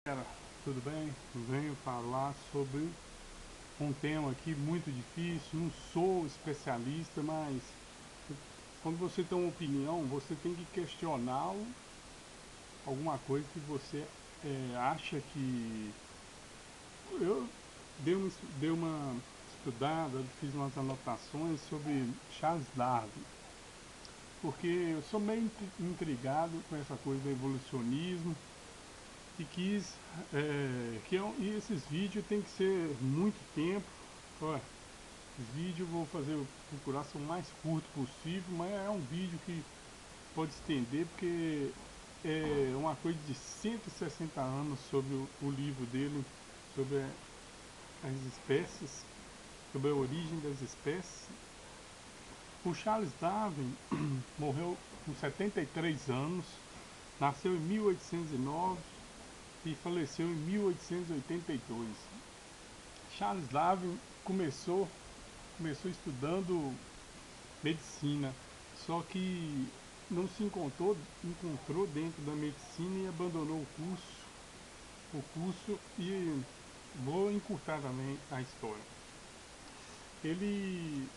Galera, tudo bem? Venho falar sobre um tema aqui muito difícil. Não sou especialista, mas quando você tem uma opinião, você tem que questioná-lo, alguma coisa que você acha que. Eu dei uma estudada, fiz umas anotações sobre Charles Darwin, porque eu sou meio intrigado com essa coisa do evolucionismo e quis e esses vídeos tem que ser muito tempo. Ó, os vídeos vou procurar ser o mais curto possível, mas é um vídeo que pode estender porque é uma coisa de 160 anos sobre o livro dele, sobre as espécies, sobre a origem das espécies. O Charles Darwin morreu com 73 anos, nasceu em 1809 e faleceu em 1882. Charles Darwin começou estudando medicina, só que não se encontrou dentro da medicina e abandonou o curso e vou encurtar também a história. Ele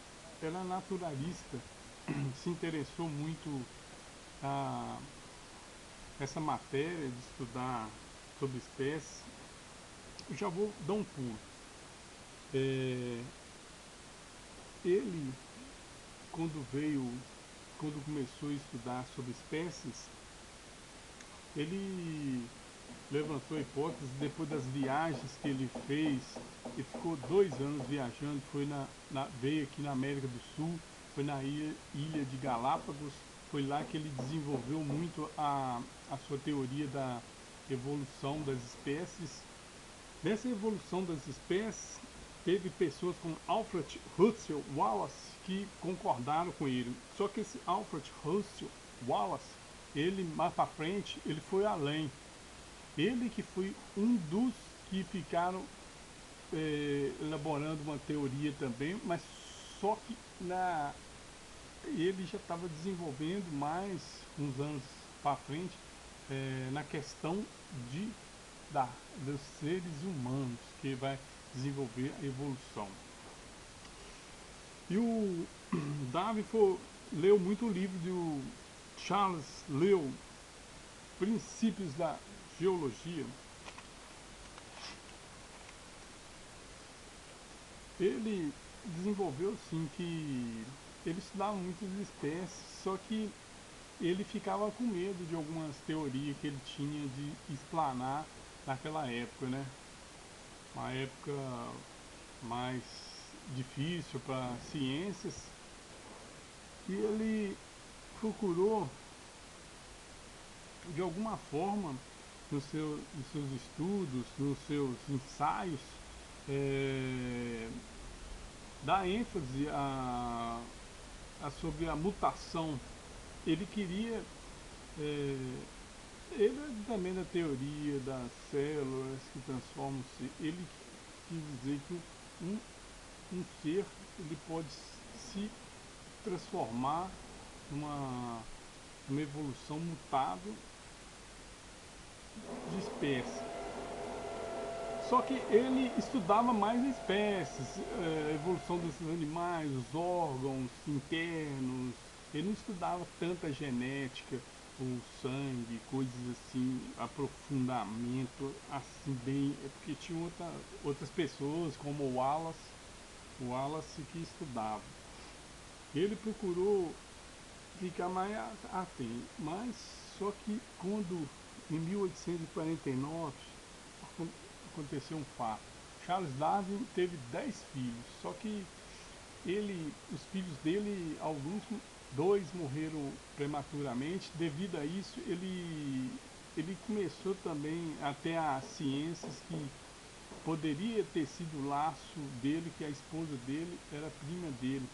era naturalista, se interessou muito a essa matéria de estudar sobre espécies. Eu já vou dar um pulo. É, ele, quando veio, quando começou a estudar sobre espécies, ele levantou a hipótese depois das viagens que ele fez. Ele ficou 2 anos viajando, veio aqui na América do Sul, foi na ilha de Galápagos, foi lá que ele desenvolveu muito a sua teoria da evolução das espécies. Nessa evolução das espécies, teve pessoas como Alfred Russel Wallace que concordaram com ele. Só que esse Alfred Russel Wallace, ele mais para frente, ele foi além. Ele que foi um dos que ficaram elaborando uma teoria também, mas só que ele já estava desenvolvendo mais uns anos para frente na questão de, dos seres humanos, que vai desenvolver a evolução. E o Darwin leu muito o livro do Charles Lyell, Princípios da Geologia. Ele desenvolveu sim que ele estudava muitas espécies, só que ele ficava com medo de algumas teorias que ele tinha de explanar naquela época, né? Uma época mais difícil para ciências, e ele procurou de alguma forma nos seus estudos, nos seus ensaios, é, dar ênfase sobre a mutação. Ele queria, é, ele é também da teoria das células que transformam-se, ele quis dizer que um, um ser ele pode se transformar numa evolução mutável de espécie. Só que ele estudava mais espécies, a evolução desses animais, os órgãos internos. Ele não estudava tanta genética, o sangue, coisas assim, aprofundamento, assim bem. É porque tinha outras pessoas, como o Wallace que estudava. Ele procurou ficar mais atento, mas só que quando em 1849 aconteceu um fato. Charles Darwin teve 10 filhos, só que os filhos dele, dois morreram prematuramente. Devido a isso, ele começou também a ter as ciências que poderia ter sido o laço dele, que a esposa dele era prima dele.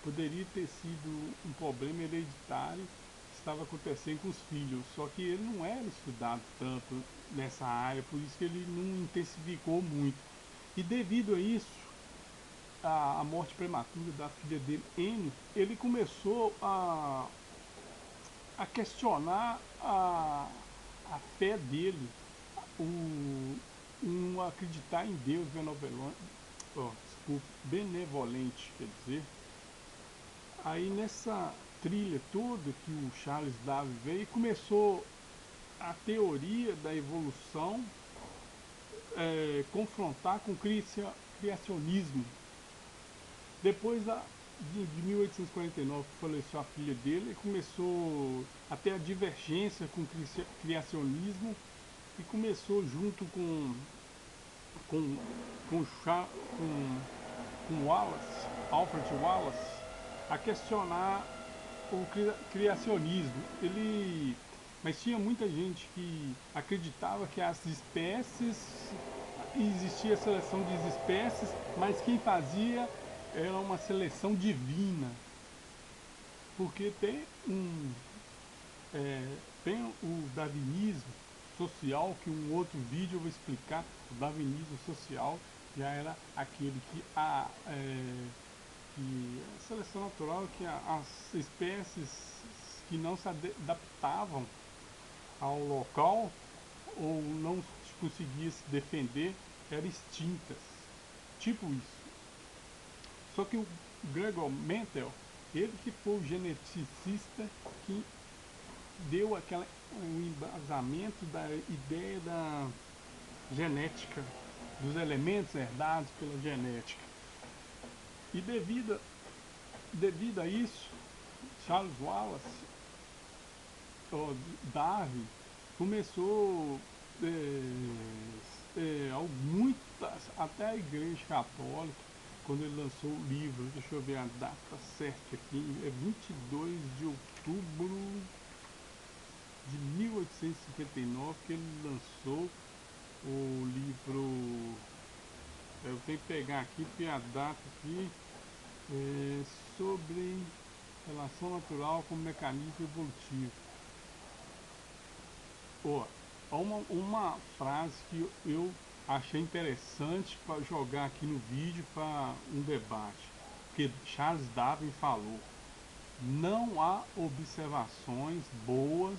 Poderia ter sido um problema hereditário que estava acontecendo com os filhos, só que ele não era estudado tanto nessa área, por isso que ele não intensificou muito. E devido a isso, a morte prematura da filha dele, Anne, ele começou a questionar a fé dele. um acreditar em Deus benevolente, quer dizer. Aí nessa trilha toda que o Charles Darwin veio, começou a teoria da evolução confrontar com o criacionismo. Depois de 1849, que faleceu a filha dele, começou a ter a divergência com o criacionismo e começou junto com, com, com Wallace, Alfred Wallace, a questionar o criacionismo. Mas tinha muita gente que acreditava que as espécies, existia seleção de espécies, mas quem fazia era uma seleção divina. Porque tem o darwinismo social, que um outro vídeo eu vou explicar. O darwinismo social já era aquele que a seleção natural, que as espécies que não se adaptavam ao local ou não conseguia se defender eram extintas, tipo isso. Só que o Gregor Mendel, ele que foi o geneticista que deu um embasamento da ideia da genética, dos elementos herdados pela genética. E devido a isso, Charles Wallace, Darwin, começou até a Igreja Católica, quando ele lançou o livro, deixa eu ver a data certa aqui, é 22 de outubro de 1859 que ele lançou o livro. Eu tenho que pegar aqui, porque a data aqui é sobre relação natural com mecanismo evolutivo. Uma frase que eu achei interessante para jogar aqui no vídeo para um debate, porque Charles Darwin falou: não há observações boas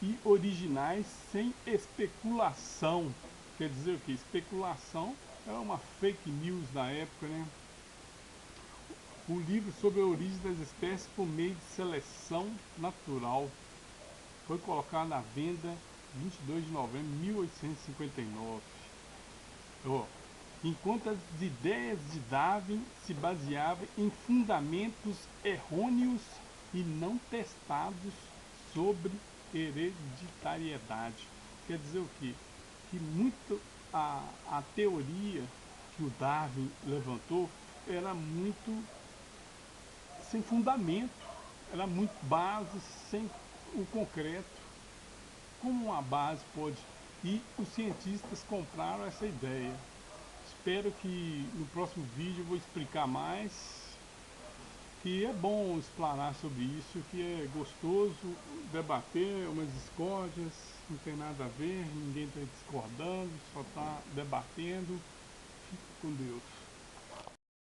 e originais sem especulação. Quer dizer o que? Especulação era uma fake news na época, né? O livro sobre a origem das espécies por meio de seleção natural foi colocado à venda 22 de novembro de 1859. Enquanto as ideias de Darwin se baseavam em fundamentos errôneos e não testados sobre hereditariedade. Quer dizer o quê? Que a teoria que o Darwin levantou era muito sem fundamento, era muito base, sem o concreto. Como uma base pode... E os cientistas compraram essa ideia. Espero que no próximo vídeo eu vou explicar mais, que é bom explanar sobre isso, que é gostoso debater umas discórdias, não tem nada a ver, ninguém está discordando, só está debatendo. Fique com Deus.